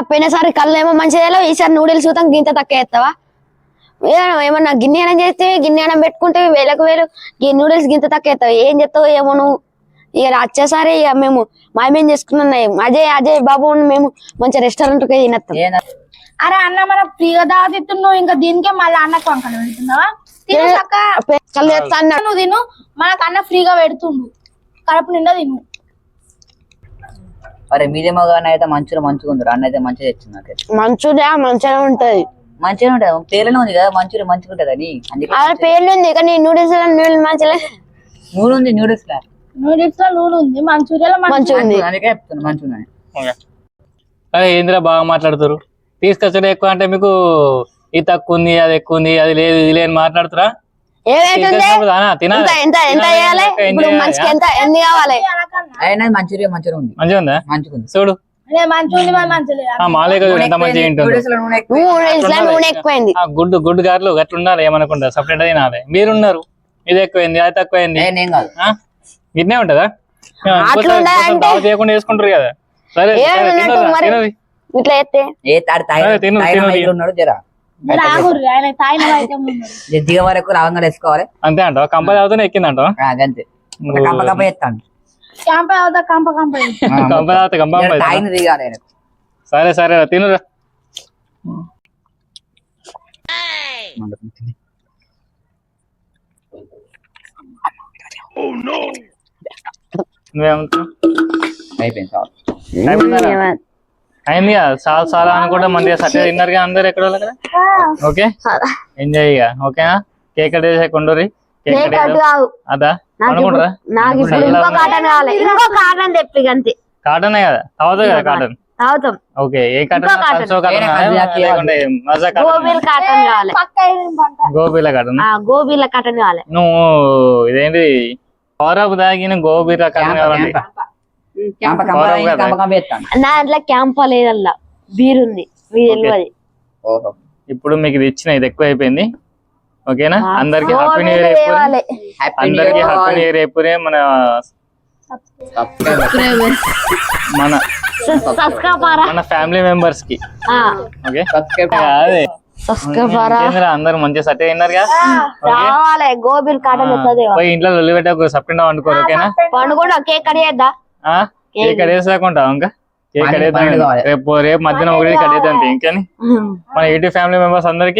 పోయినసారి కళ్ళు ఏమో మంచిదేలో ఈసారి నూడిల్స్ చూద్దాం గింత తక్కువ వేస్తావా ఏమన్నా గిన్నెనం చేస్తే గిన్నెనం పెట్టుకుంటే వేలకు వేలు నూడిల్స్ గింత తక్కువ వేస్తావు ఏం చెప్తావు ఏమో నువ్వు ఇక వచ్చేసారి ఇక మేము మామేం చేసుకున్నాం అజయ్ బాబు మేము మంచి రెస్టారెంట్ కి తినేస్తాం. అరే అన్న మన ఫ్రీగా దావతిస్తున్నావు ఇంకా దీనికే మళ్ళీ అన్నకు వంకలు పెడుతున్నావా? నువ్వు తిను మనకు అన్న ఫ్రీగా పెడుతుండు కడుపు నిండా తిను. అరే మీదే మగానే అయితే మంచిగా ఉంది అన్న అయితే మంచిగా తెచ్చింది నాకైతే. మంచిగా ఉంటది మంచిగా ఉంటది పేర్లోనే ఉంది కదా మంచిగా ఉంటది అని పేర్లు ఉంది కానీ నూడిల్స్ మంచిగా నూనె ఉంది నూడిల్స్ నూడిల్స్ లో నూనె ఉంది మంచూరియా మంచిగా ఉంది అందుకే చెప్తున్నా మంచిగా. అరే ఏందిరా బాగా మాట్లాడుతారు తీసుకొచ్చడం ఎక్కువ అంటే మీకు ఇది తక్కువ ఉంది అది ఎక్కువ ఉంది అది లేదు ఇది లేదు మాట్లాడుతురా మంచిగా ఉంది మంచిగా ఉందా చూడు గుడ్డు గారులు గట్ల ఉండాలి ఏమనుకుంటా సపరేట్ తినాలి మీరున్నారు ఇది ఎక్కువైంది అది తక్కువైంది గిట్నే ఉంటదా చేయకుండా వేసుకుంటారు కదా సరే దిగ వరకు రావంగా వేసుకోవాలి అంతే అంటావా కంప చదువుతూనే ఎక్కిందంటావా అంతే కంప కంప చేస్తాను సరే సరే తినురా అయింది చాలా చాలా అనుకుంటా మంచిగా సత్య తిన్నారు కదా అందరు ఎక్కడ కదా ఓకే ఎంజాయ్ ఇక ఓకేనా కేక్ కట్ చేసే కొండరి అదా అనుకుంటారా కాటన్ కదా తాగుతుంది కదా కాటన్ ఓకే ఏ కాటన్ గోబీల కాటన్ నువ్వు ఇదేంటి పౌరపు దాగిన గోబీల కాటన్ కావాలండి నా అట్లా క్యాంప్ లేదల్లా బీరుంది ఇప్పుడు మీకు ఇది ఇచ్చిన ఇది ఎక్కువ అయిపోయింది ఓకేనా అందరికి హ్యాపీ న్యూ ఇయర్ అందరికి హ్యాపీ న్యూ ఇయర్ అయిపోయి మన ఫ్యామిలీ మెంబర్స్ కి ఓకే అదే అందరు మంచిగా సెట్ అయినారు కదా గోబీల్ కాటన్ ఇంట్లో లొల్లి పెట్టే సపరేట్ వండుకోరు ఓకేనా కేక్ కడియేద్దా కేక్ కడేసాకుంటా ఇంకా కేక్ కడేద్దాం రేపు మధ్యాహ్నం ఒకటి కడేద్దాం ఇంకని మన 80 ఫ్యామిలీ మెంబర్స్ అందరికి